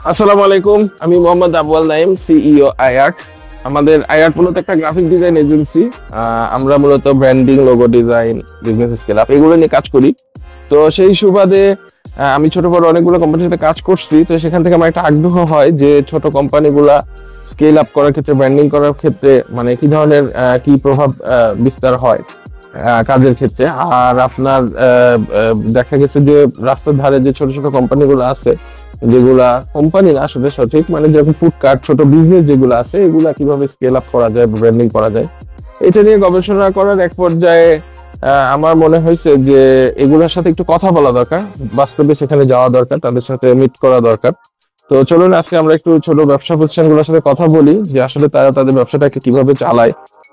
আসসালামু আলাইকুম, আমি মোহাম্মদ আবুল নাইম, সিইও আইআর্ট। আমাদের আইআর্ট মূলত একটা গ্রাফিক ডিজাইন এজেন্সি। আমরা মূলত branding, logo design, business scale up এগুলো নিয়ে কাজ করি। তো সেই সুবাদে আমি ছোট বড় অনেকগুলো কোম্পানির সাথে কাজ করছি। তো সেখান থেকে আমার একটা আগ্রহ হয় যে ছোট কোম্পানিগুলা স্কেল আপ করার ক্ষেত্রে, ব্র্যান্ডিং করার ক্ষেত্রে মানে কি ধরনের কি প্রভাব বিস্তার হয় কাজের ক্ষেত্রে। আর আপনার দেখা গেছে যে রাস্তার ধারে যে ছোট ছোট কোম্পানিগুলো আছে, যেগুলা কোম্পানি না আসলে সঠিক, মানে যেরকম ফুডকার্ট, ছোট বিজনেস যেগুলো আছে, এগুলা কিভাবে স্কেল আপ করা যায়, ব্র্যান্ডিং করা যায়, এটা নিয়ে গবেষণা করার এক পর্যায়ে আমার মনে হয়েছে যে এগুলোর সাথে একটু কথা বলা দরকার, বাস্তবে সেখানে যাওয়া দরকার, তাদের সাথে মিট করা দরকার। তো চলুন আজকে আমরা একটু ছোট ব্যবসা প্রতিষ্ঠানগুলোর সাথে কথা বলি যে আসলে তারা তাদের ব্যবসাটাকে কিভাবে চালায়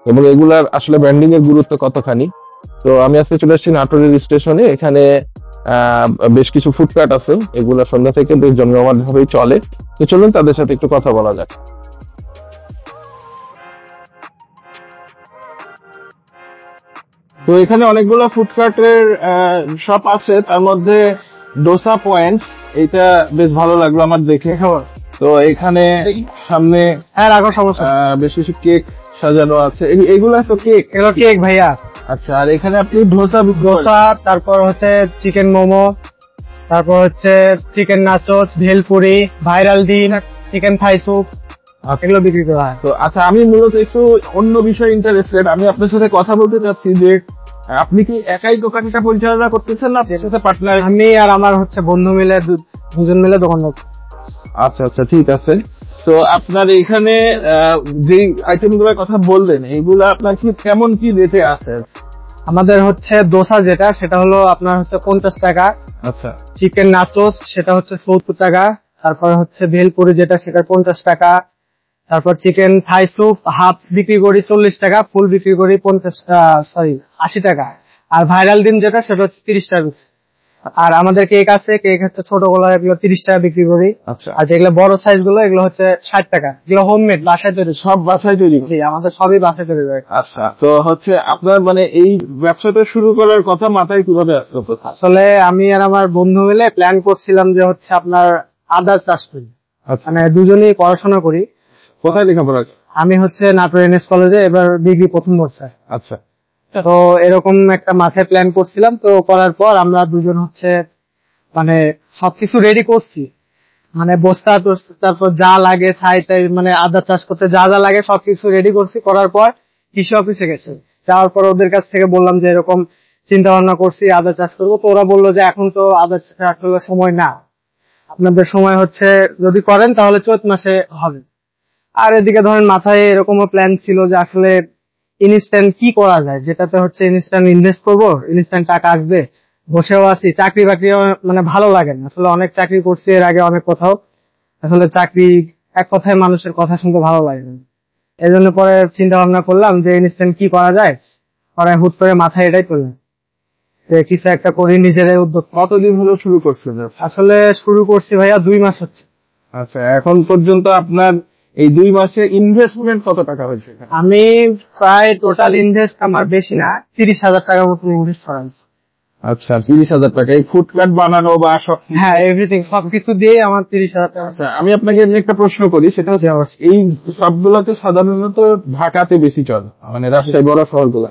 এবং এগুলার আসলে ব্র্যান্ডিং এর গুরুত্ব কতখানি। তো আমি আজকে চলে আসছি নাটোরের স্টেশনে। এখানে বেশ কিছু ফুডকার্ট আছে, এগুলা সন্ধ্যা থেকে বেশ জমজমাট ভাবেই চলে। তো চলুন তাদের সাথে একটু কথা বলা যাক। তো এখানে অনেকগুলো ফুডকার্টের শপ আছে, তার মধ্যে ডোসা পয়েন্ট, এটা বেশ ভালো লাগলো আমার দেখে। তো এখানে সামনে রাখো সমস্যা বেশ কিছু কেক সাজানো আছে, এগুলা তো কেক? এগুলো কেক ভাইয়া। আচ্ছা, আর এখানে আপনি ডোসা, তারপর হচ্ছে চিকেন মোমো, তারপর হচ্ছে চিকেন নাচোস, ভেলপুরি, ভাইরাল ডিম, চিকেন ফ্রাই স্যুপ, এগুলো বিক্রি করা হয়। তো আচ্ছা, আমি মূলত একটু অন্য বিষয়ে ইন্টারেস্টেড। আমি আপনার সাথে কথা বলতে চাচ্ছি যে আপনি কি একাই দোকানটা পরিচালনা করতেছেন না আপনার সাথে পার্টনার? আমি আর আমার হচ্ছে বন্ধু মিলে দুজন মিলে দোকান। আচ্ছা আচ্ছা, ঠিক আছে। তো আপনার এখানে যে আইটেম গুলোর কথা বললেন, এইগুলা আপনার কি কেমন কি রেটে আছে? আমাদের হচ্ছে দোসা যেটা, সেটা হলো আপনার হচ্ছে 50 টাকা। আচ্ছা। চিকেন নাচোস সেটা হচ্ছে 70 টাকা। তারপর হচ্ছে ভেলপুরি যেটা, সেটা 50 টাকা। তারপর চিকেন থাই স্যুপ হাফ বিক্রি করি 40 টাকা, ফুল বিক্রি করি 80 টাকা। আর ভাইরাল ডিম যেটা, সেটা হচ্ছে 30 টাকা। আর আমাদের কেক আছে, কেক হচ্ছে ছোট গুলো, এগুলো 30 টাকা বিক্রি করি। আচ্ছা। আর যেগুলো বড় সাইজ গুলো, এগুলো হচ্ছে 60 টাকা। এগুলো হোমমেড, বাসায় তৈরি। সব বাসায় তৈরি? জি, আমাদের সবই বাসায় তৈরি হয়। আচ্ছা, তো হচ্ছে আপনার মানে এই ব্যবসাটা শুরু করার কথা মাথায় কিভাবে আসলো? আসলে আমি আর আমার বন্ধু মিলে প্ল্যান করছিলাম যে হচ্ছে আপনার আদার চাষ করি। মানে দুজনেই পড়াশোনা করি। কোথায় লেখাপড়া? আমি হচ্ছে নাটোর এনএস কলেজে এবার ডিগ্রি প্রথম বর্ষে। আচ্ছা। তো এরকম একটা মাথায় প্ল্যান করছিলাম। তো করার পর আমরা দুজন হচ্ছে মানে সবকিছু রেডি করছি, মানে বস্তা, তারপর যা লাগে তাই মানে আদা চাষ করতে যা যা লাগে সবকিছু রেডি করছি। করার পর কৃষি অফিসে গেছে, যাওয়ার পর ওদের কাছ থেকে বললাম যে এরকম চিন্তা ভাবনা করছি, আদা চাষ করবো। তো ওরা বললো যে এখন তো আদা চাষ করার সময় না, আপনাদের সময় হচ্ছে যদি করেন তাহলে চৈত মাসে হবে। আর এদিকে ধরেন মাথায় এরকমও প্ল্যান ছিল যে আসলে ইনস্ট্যান্ট কি করা যায়, যেটাতে হচ্ছে ইনস্ট্যান্ট ইনভেস্ট করবো, ইনস্ট্যান্ট টাকা আসবে। বসেও আছি, চাকরি বাকরি মানে ভালো লাগে না। আসলে অনেক চাকরি করছি এর আগে অনেক কোথাও, আসলে চাকরি এক কথায় মানুষের কথা শুনতে ভালো লাগে না। এই জন্য পরে চিন্তা ভাবনা করলাম যে ইনস্ট্যান্ট কি করা যায়। পরে হুট করে মাথায় এটাই করলাম যে কিছু একটা করি, নিজেরাই উদ্যোগ। কতদিন হলো শুরু করছেন? আসলে শুরু করছি ভাইয়া 2 মাস হচ্ছে। আচ্ছা, এখন পর্যন্ত আপনার এই 2 মাসে ইনভেস্টমেন্ট কত টাকা হয়েছে? আমি প্রায় টোটাল ইনভেস্ট আমার বেশি না, 30,000 টাকার মতো ইনভেস্ট করা। আচ্ছা, 30,000 টাকা এই ফুডকার্ট বানানো বা সব? হ্যাঁ, এভরিথিং সবকিছু দিয়ে আমার 30,000 টাকা। আচ্ছা, আমি আপনাকে একটা প্রশ্ন করি, সেটা হচ্ছে এই সবগুলোতে সাধারণত ঢাকাতে বেশি চলে, মানে রাজশাহী বড় শহরগুলো।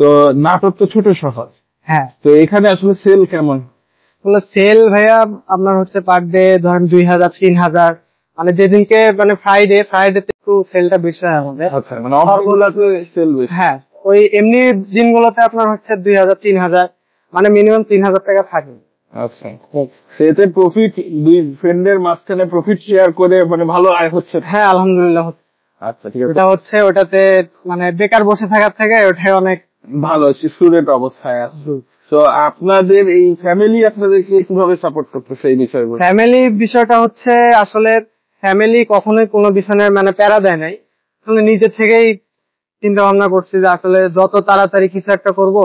তো নাটোর তো ছোট শহর। হ্যাঁ। তো এখানে আসলে সেল কেমন? সেল ভাইয়া আপনার হচ্ছে পার ডে ধরেন 2,000 3,000, মানে যেদিনকে মানে ফ্রাইডে একটু সেলটা বেশি হয় আমাদের। আচ্ছা, মানে অফারগুলোতে সেল বেশি? হ্যাঁ, ওই এমনি দিনগুলোতে আপনার হচ্ছে 2,000 3,000, মানে মিনিমাম 3,000 টাকা থাকে। আচ্ছা, সেতে প্রফিট, দুই ফ্রেন্ডের মাঝখানে প্রফিট শেয়ার করে মানে ভালো আয় হচ্ছে? হ্যাঁ, আলহামদুলিল্লাহ। আচ্ছা, ঠিক আছে। এটা হচ্ছে ওটাতে মানে বেকার বসে থাকার থেকে ওটাই অনেক ভালো স্টুডেন্ট অবস্থায় আছে। তো আপনাদের এই ফ্যামিলি আপনাদেরকে কিভাবে সাপোর্ট করতেছে এই বিষয়গুলো? ফ্যামিলি বিষয়টা হচ্ছে আসলে ফ্যামিলি কখনোই কোনো বিষয়ে মানে প্যারা দেয় নাই। আসলে নিজে থেকেই চিন্তা ভাবনা করছি যে আসলে যত তাড়াতাড়ি কিছু একটা করব,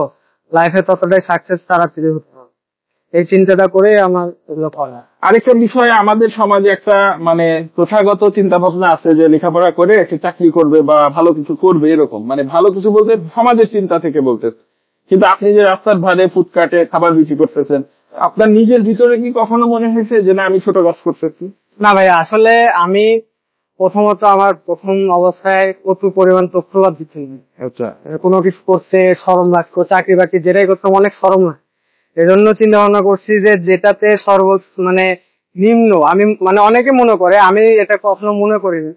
লাইফে ততটাই সাকসেস তাড়াতাড়ি হতে হবে। এই চিন্তাটা করে আমার এগুলো করা। আরেকটা বিষয়, আমাদের সমাজে একটা মানে প্রথাগত চিন্তা ভাবনা আছে যে লেখাপড়া করে একটা চাকরি করবে বা ভালো কিছু করবে, এরকম মানে ভালো কিছু বলতে সমাজের চিন্তা থেকে বলতে। কিন্তু আপনি যে রাস্তার ধারে ফুডকার্টে খাবার বিক্রি করতেছেন, আপনার নিজের ভিতরে কি কখনো মনে হয়েছে যে না আমি ছোট কাজ করতেছি? না ভাই, আসলে আমি প্রথমত আমার প্রথম অবস্থায় প্রচুর পরিমাণ তথ্যবাদ দিচ্ছি। আচ্ছা, কোনো কিছু করতে শরম লাগতো, চাকরি বাকরি যেটাই করতাম অনেক শরম লাগে। এজন্য চিন্তা ভাবনা করছি যে যেটাতে মানে নিম্ন, আমি মানে অনেকে মনে করে, আমি এটা কখনো মনে করিনি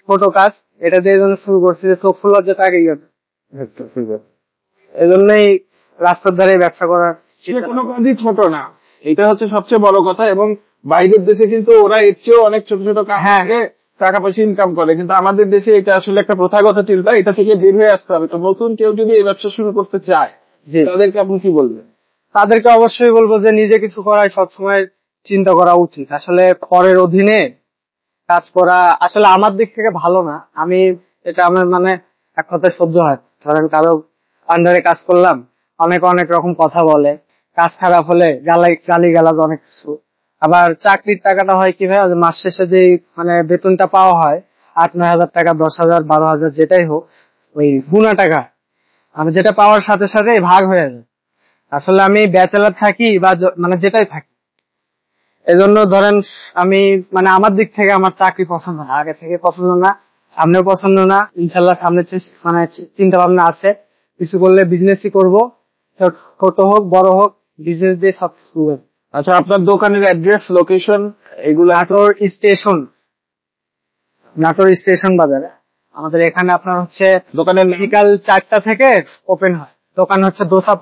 ছোট কাজ, এটা দিয়ে জন্য শুরু করছি যে চক্ষু লজ্জা আগে গেছে। আচ্ছা, ঠিক আছে। এজন্যই রাস্তার ধারে ব্যবসা করার। সে কোনো কাজই ছোট না, এটা হচ্ছে সবচেয়ে বড় কথা। এবং বাইরের দেশে কিন্তু ওরা এর চেয়েও অনেক ছোট ছোট কাজ করে টাকা পয়সা ইনকাম করে, কিন্তু আমাদের দেশে এটা আসলে একটা প্রথাগত চিন্তা, এটা থেকে বের হয়ে আসতে হবে। তো নতুন কেউ যদি এই ব্যবসা শুরু করতে চায় তাদেরকে আপনি কি বলবেন? তাদেরকে অবশ্যই বলবো যে নিজে কিছু করাই সবসময় চিন্তা করা উচিত। আসলে পরের অধীনে কাজ করা আসলে আমার দিক থেকে ভালো না। আমি এটা আমার মানে এক কথায় সহ্য হয়। ধরেন কারো আন্ডারে কাজ করলাম, অনেক অনেক রকম কথা বলে, কাজ খারাপ হলে গালি গালাজ অনেক কিছু। আবার চাকরির টাকাটা হয় কি ভাই, মাস শেষে যে মানে বেতনটা পাওয়া হয় 8-9 হাজার টাকা, 10,000, 12,000 যেটাই হোক, ওই গুনা টাকা আমি যেটা পাওয়ার সাথে সাথে ভাগ হয়ে যায়। আসলে আমি ব্যাচেলার থাকি বা মানে যেটাই থাকি, এজন্য ধরেন আমি মানে আমার দিক থেকে আমার চাকরি পছন্দ না, আগে থেকে পছন্দ না, সামনেও পছন্দ না। ইনশাল্লাহ সামনে মানে চিন্তা ভাবনা আছে কিছু করলে বিজনেসই করবো, ছোট হোক বড় হোক, বিজনেস দিয়ে সবকিছু। আচ্ছা, আপনার দোকানের অ্যাড্রেস, লোকেশন এগুলো? নাটোর স্টেশন বাজারে আমাদের এখানে আপনার হচ্ছে দোকানের বিকাল 4টা থেকে ওপেন হয়। দোকান হচ্ছে দোসা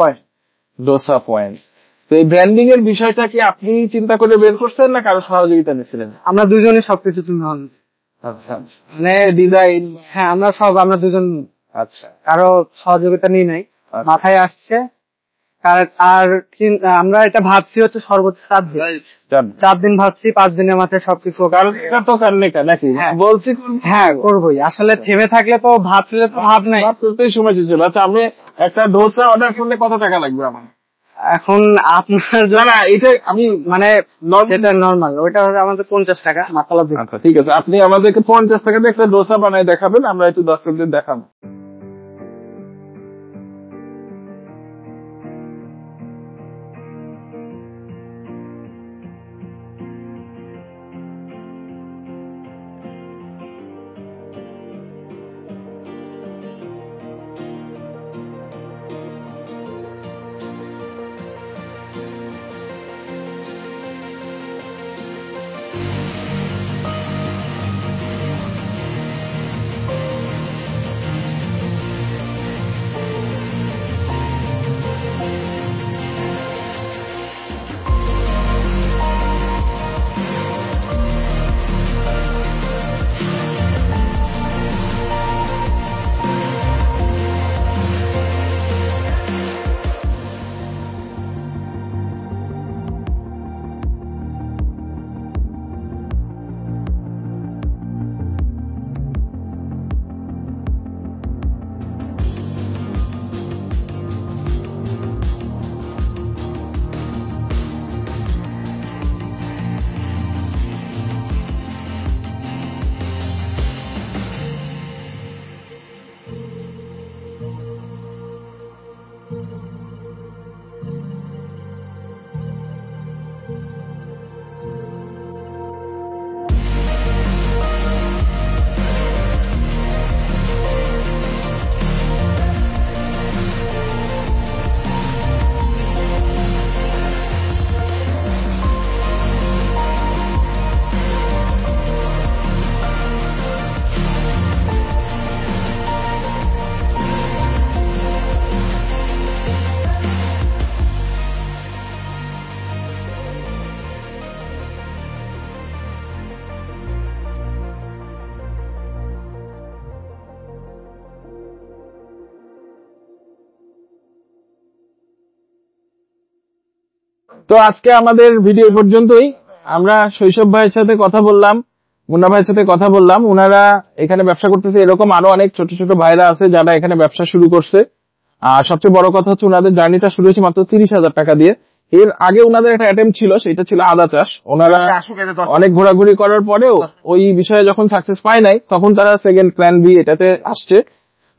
পয়েন্ট। তো এই ব্র্যান্ডিং এর বিষয়টা কি আপনি চিন্তা করে বের করছেন না কারো সহযোগিতা নিয়েছিলেন? আমরা দুজনই সবকিছু চিন্তা ভাবনা। আচ্ছা, মানে ডিজাইন? হ্যাঁ, আমরা দুজন। আচ্ছা, কারো সহযোগিতা নিয়ে নাই, মাথায় আসছে। আর আমরা এটা ভাবছি হচ্ছে সর্বোচ্চ 4 দিন ভাবছি, 5 দিনের মাথায় সবকিছু। নাকি বলছি? হ্যাঁ, করবোই। আসলে থেমে থাকলে তো ভাবলে তো ভাব নাই, ভাবতেই সময় শেষ হলো। আচ্ছা, আমি একটা ডোসা অর্ডার করলে কত টাকা লাগবে আমার? এখন আপনার জন্য এটা আমি মানে যেটা নর্মাল ওইটা হচ্ছে আমাদের 50 টাকা মাসালা দিয়ে। আচ্ছা, ঠিক আছে, আপনি আমাদেরকে 50 টাকা দিয়ে একটা ডোসা বানায় দেখাবেন, আমরা একটু দর্শকদের দেখাবো। তো আজকে আমাদের ভিডিও পর্যন্তই। আমরা শৈশব ভাইয়ের সাথে কথা বললাম, মুন্না ভাইয়ের সাথে কথা বললাম। ওনারা এখানে ব্যবসা করতেছে, এরকম আরো অনেক ছোট ছোট ভাইরা আছে যারা এখানে ব্যবসা শুরু করছে। আর সবচেয়ে বড় কথা হচ্ছে ওনাদের জার্নিটা শুরু হয়েছে মাত্র 30,000 টাকা দিয়ে। এর আগে ওনাদের একটা অ্যাটেম্প ছিল, সেটা ছিল আদা চাষ। ওনারা অনেক ঘোরাঘুরি করার পরেও ওই বিষয়ে যখন সাকসেস পায় নাই, তখন তারা সেকেন্ড প্ল্যান বি এটাতে আসছে।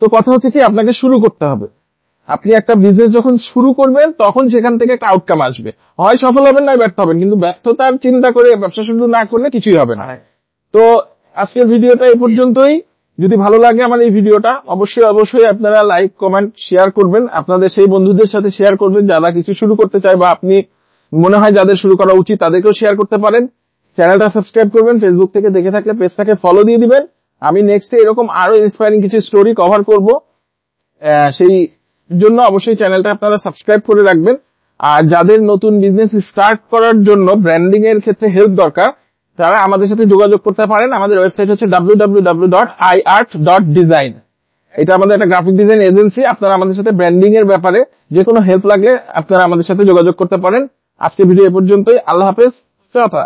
তো কথা হচ্ছে কি, আপনাকে শুরু করতে হবে। আপনি একটা বিজনেস যখন শুরু করবেন তখন সেখান থেকে একটা আউটকাম আসবে, হয় সফল হবেন না ব্যর্থ হবেন, কিন্তু ব্যর্থতার চিন্তা করে ব্যবসা শুরু না করলে কিছুই হবে না। তো আজকের ভিডিওটা এই পর্যন্তই। যদি ভালো লাগে আমার এই ভিডিওটা, অবশ্যই আপনারা লাইক, কমেন্ট, শেয়ার করবেন, আপনাদের সেই বন্ধুদের সাথে শেয়ার করবেন যারা কিছু শুরু করতে চায়, বা আপনি মনে হয় যাদের শুরু করা উচিত তাদেরকেও শেয়ার করতে পারেন। চ্যানেলটা সাবস্ক্রাইব করবেন, ফেসবুক থেকে দেখে থাকলে পেজটাকে ফলো দিয়ে দিবেন। আমি নেক্সটে এরকম আরো ইন্সপায়ারিং কিছু স্টোরি কভার করব, সেই জন্য অবশ্যই চ্যানেলটা আপনারা সাবস্ক্রাইব করে রাখবেন। আর যাদের নতুন বিজনেস স্টার্ট করার জন্য ব্র্যান্ডিং এর ক্ষেত্রে হেল্প দরকার, তারা আমাদের সাথে যোগাযোগ করতে পারেন। আমাদের ওয়েবসাইট হচ্ছে www.iart.design। এটা আমাদের একটা গ্রাফিক ডিজাইন এজেন্সি। আপনারা আমাদের সাথে ব্র্যান্ডিং এর ব্যাপারে যে কোনো হেল্প লাগলে আপনারা আমাদের সাথে যোগাযোগ করতে পারেন। আজকে ভিডিও এ পর্যন্তই। আল্লাহ হাফেজ। টাটা।